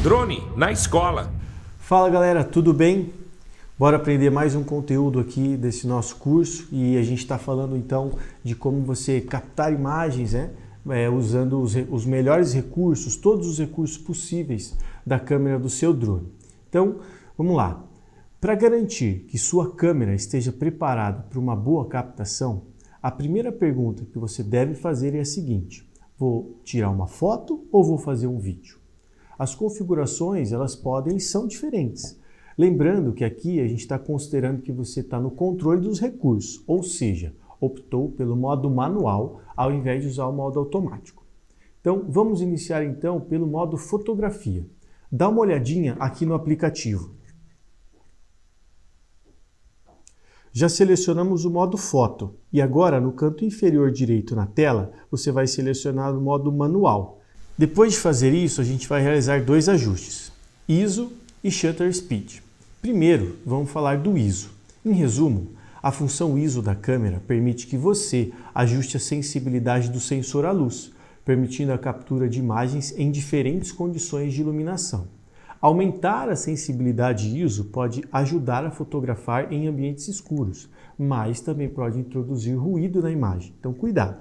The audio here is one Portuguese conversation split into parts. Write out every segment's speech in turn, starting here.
Drone na escola. Fala galera, tudo bem? Bora aprender mais um conteúdo aqui desse nosso curso e a gente está falando então de como você captar imagens, usando os melhores recursos, todos os recursos possíveis da câmera do seu drone. Então, vamos lá. Para garantir que sua câmera esteja preparada para uma boa captação, a primeira pergunta que você deve fazer é a seguinte: vou tirar uma foto ou vou fazer um vídeo? As configurações elas podem e são diferentes. Lembrando que aqui a gente está considerando que você está no controle dos recursos, ou seja, optou pelo modo manual ao invés de usar o modo automático. Então vamos iniciar então pelo modo fotografia. Dá uma olhadinha aqui no aplicativo. Já selecionamos o modo foto e agora no canto inferior direito na tela você vai selecionar o modo manual. Depois de fazer isso, a gente vai realizar dois ajustes, ISO e Shutter Speed. Primeiro, vamos falar do ISO. Em resumo, a função ISO da câmera permite que você ajuste a sensibilidade do sensor à luz, permitindo a captura de imagens em diferentes condições de iluminação. Aumentar a sensibilidade ISO pode ajudar a fotografar em ambientes escuros, mas também pode introduzir ruído na imagem, então cuidado.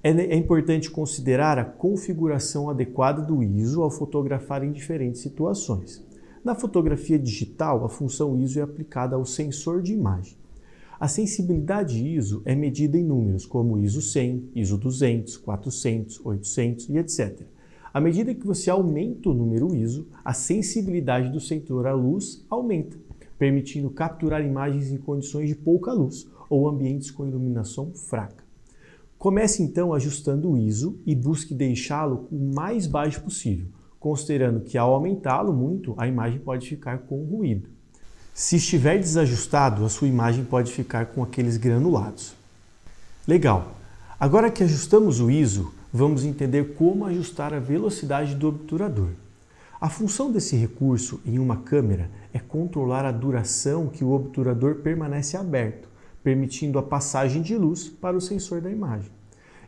É importante considerar a configuração adequada do ISO ao fotografar em diferentes situações. Na fotografia digital, a função ISO é aplicada ao sensor de imagem. A sensibilidade ISO é medida em números como ISO 100, ISO 200, 400, 800 e etc. À medida que você aumenta o número ISO, a sensibilidade do sensor à luz aumenta, permitindo capturar imagens em condições de pouca luz ou ambientes com iluminação fraca. Comece então ajustando o ISO e busque deixá-lo o mais baixo possível, considerando que ao aumentá-lo muito, a imagem pode ficar com ruído. Se estiver desajustado, a sua imagem pode ficar com aqueles granulados. Legal! Agora que ajustamos o ISO, vamos entender como ajustar a velocidade do obturador. A função desse recurso em uma câmera é controlar a duração que o obturador permanece aberto, permitindo a passagem de luz para o sensor da imagem.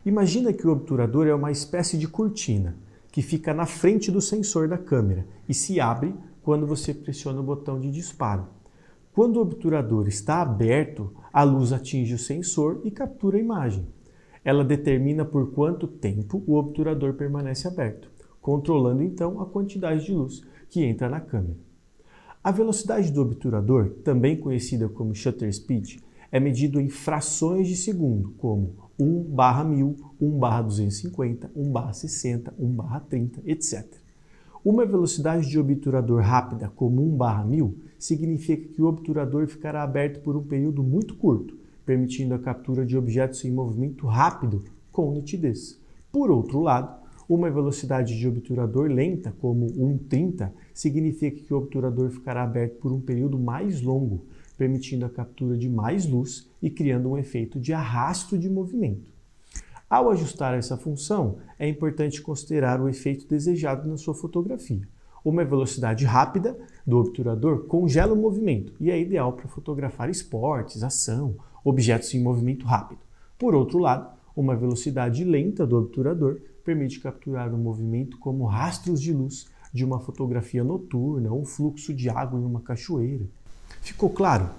Imagina que o obturador é uma espécie de cortina que fica na frente do sensor da câmera e se abre quando você pressiona o botão de disparo. Quando o obturador está aberto, a luz atinge o sensor e captura a imagem. Ela determina por quanto tempo o obturador permanece aberto, controlando então a quantidade de luz que entra na câmera. A velocidade do obturador, também conhecida como shutter speed, é medido em frações de segundo, como 1/1000, 1/250, 1/60, 1/30, etc. Uma velocidade de obturador rápida, como 1/1000, significa que o obturador ficará aberto por um período muito curto, permitindo a captura de objetos em movimento rápido com nitidez. Por outro lado, uma velocidade de obturador lenta, como 1/30, significa que o obturador ficará aberto por um período mais longo, permitindo a captura de mais luz e criando um efeito de arrasto de movimento. Ao ajustar essa função, é importante considerar o efeito desejado na sua fotografia. Uma velocidade rápida do obturador congela o movimento e é ideal para fotografar esportes, ação, objetos em movimento rápido. Por outro lado, uma velocidade lenta do obturador permite capturar o movimento como rastros de luz de uma fotografia noturna ou fluxo de água em uma cachoeira. Ficou claro?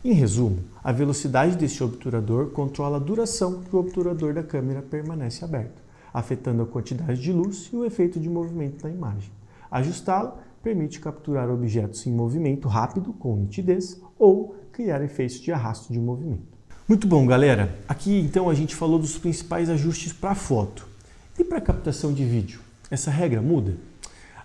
Em resumo, a velocidade desse obturador controla a duração que o obturador da câmera permanece aberto, afetando a quantidade de luz e o efeito de movimento na imagem. Ajustá-la permite capturar objetos em movimento rápido com nitidez ou criar efeitos de arrasto de movimento. Muito bom, galera. Aqui então a gente falou dos principais ajustes para foto. E para captação de vídeo? Essa regra muda?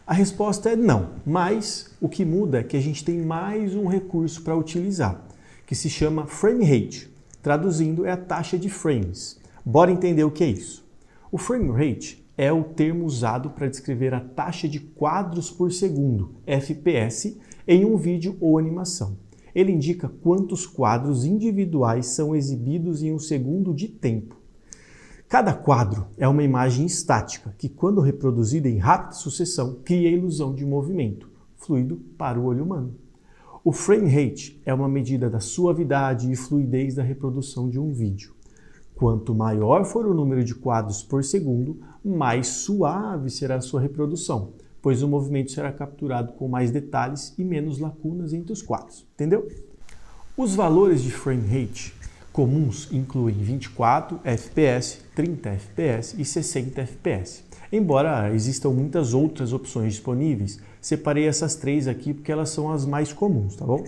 A resposta é não, mas o que muda é que a gente tem mais um recurso para utilizar, que se chama frame rate. Traduzindo, é a taxa de frames. Bora entender o que é isso. O frame rate é o termo usado para descrever a taxa de quadros por segundo, FPS, em um vídeo ou animação. Ele indica quantos quadros individuais são exibidos em um segundo de tempo. Cada quadro é uma imagem estática que, quando reproduzida em rápida sucessão, cria a ilusão de movimento fluido para o olho humano. O frame rate é uma medida da suavidade e fluidez da reprodução de um vídeo. Quanto maior for o número de quadros por segundo, mais suave será a sua reprodução, pois o movimento será capturado com mais detalhes e menos lacunas entre os quadros, entendeu? Os valores de frame rate comuns incluem 24 fps, 30 fps e 60 fps. Embora existam muitas outras opções disponíveis, separei essas três aqui porque elas são as mais comuns, tá bom?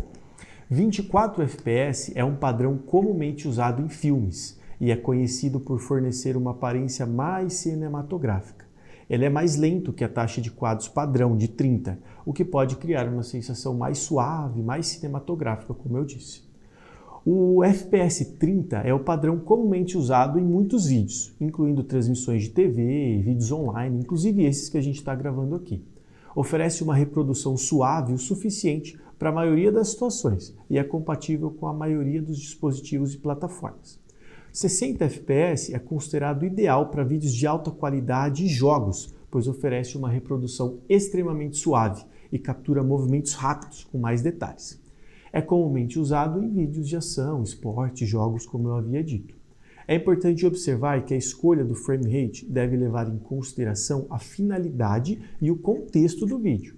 24 fps é um padrão comumente usado em filmes e é conhecido por fornecer uma aparência mais cinematográfica. Ele é mais lento que a taxa de quadros padrão de 30, o que pode criar uma sensação mais suave, mais cinematográfica, como eu disse. O FPS 30 é o padrão comumente usado em muitos vídeos, incluindo transmissões de TV, vídeos online, inclusive esses que a gente está gravando aqui. Oferece uma reprodução suave o suficiente para a maioria das situações e é compatível com a maioria dos dispositivos e plataformas. 60 FPS é considerado ideal para vídeos de alta qualidade e jogos, pois oferece uma reprodução extremamente suave e captura movimentos rápidos com mais detalhes. É comumente usado em vídeos de ação, esporte, jogos, como eu havia dito. É importante observar que a escolha do frame rate deve levar em consideração a finalidade e o contexto do vídeo.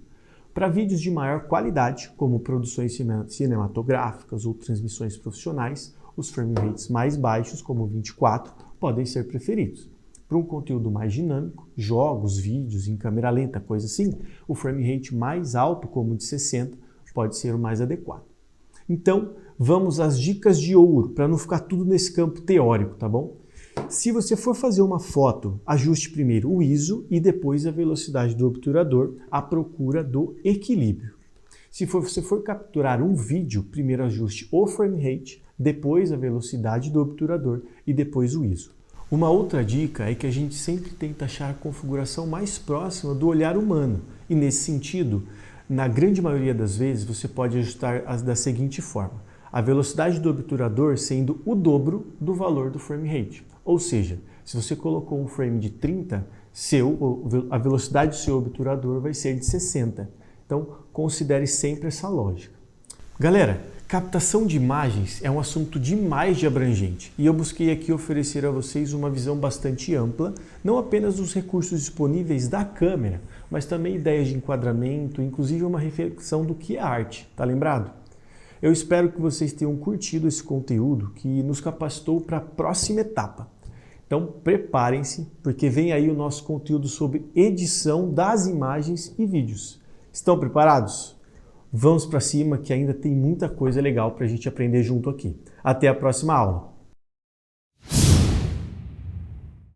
Para vídeos de maior qualidade, como produções cinematográficas ou transmissões profissionais, os frame rates mais baixos, como 24, podem ser preferidos. Para um conteúdo mais dinâmico, jogos, vídeos em câmera lenta, coisa assim, o frame rate mais alto, como o de 60, pode ser o mais adequado. Então, vamos às dicas de ouro, para não ficar tudo nesse campo teórico, tá bom? Se você for fazer uma foto, ajuste primeiro o ISO e depois a velocidade do obturador à procura do equilíbrio. Se você for capturar um vídeo, primeiro ajuste o frame rate, depois a velocidade do obturador e depois o ISO. Uma outra dica é que a gente sempre tenta achar a configuração mais próxima do olhar humano e, nesse sentido, na grande maioria das vezes, você pode ajustar da seguinte forma: a velocidade do obturador sendo o dobro do valor do frame rate. Ou seja, se você colocou um frame de 30, a velocidade do seu obturador vai ser de 60. Então, considere sempre essa lógica. Galera, captação de imagens é um assunto demais de abrangente e eu busquei aqui oferecer a vocês uma visão bastante ampla, não apenas dos recursos disponíveis da câmera, mas também ideias de enquadramento, inclusive uma reflexão do que é arte, tá lembrado? Eu espero que vocês tenham curtido esse conteúdo que nos capacitou para a próxima etapa. Então preparem-se, porque vem aí o nosso conteúdo sobre edição das imagens e vídeos. Estão preparados? Vamos para cima que ainda tem muita coisa legal para a gente aprender junto aqui. Até a próxima aula!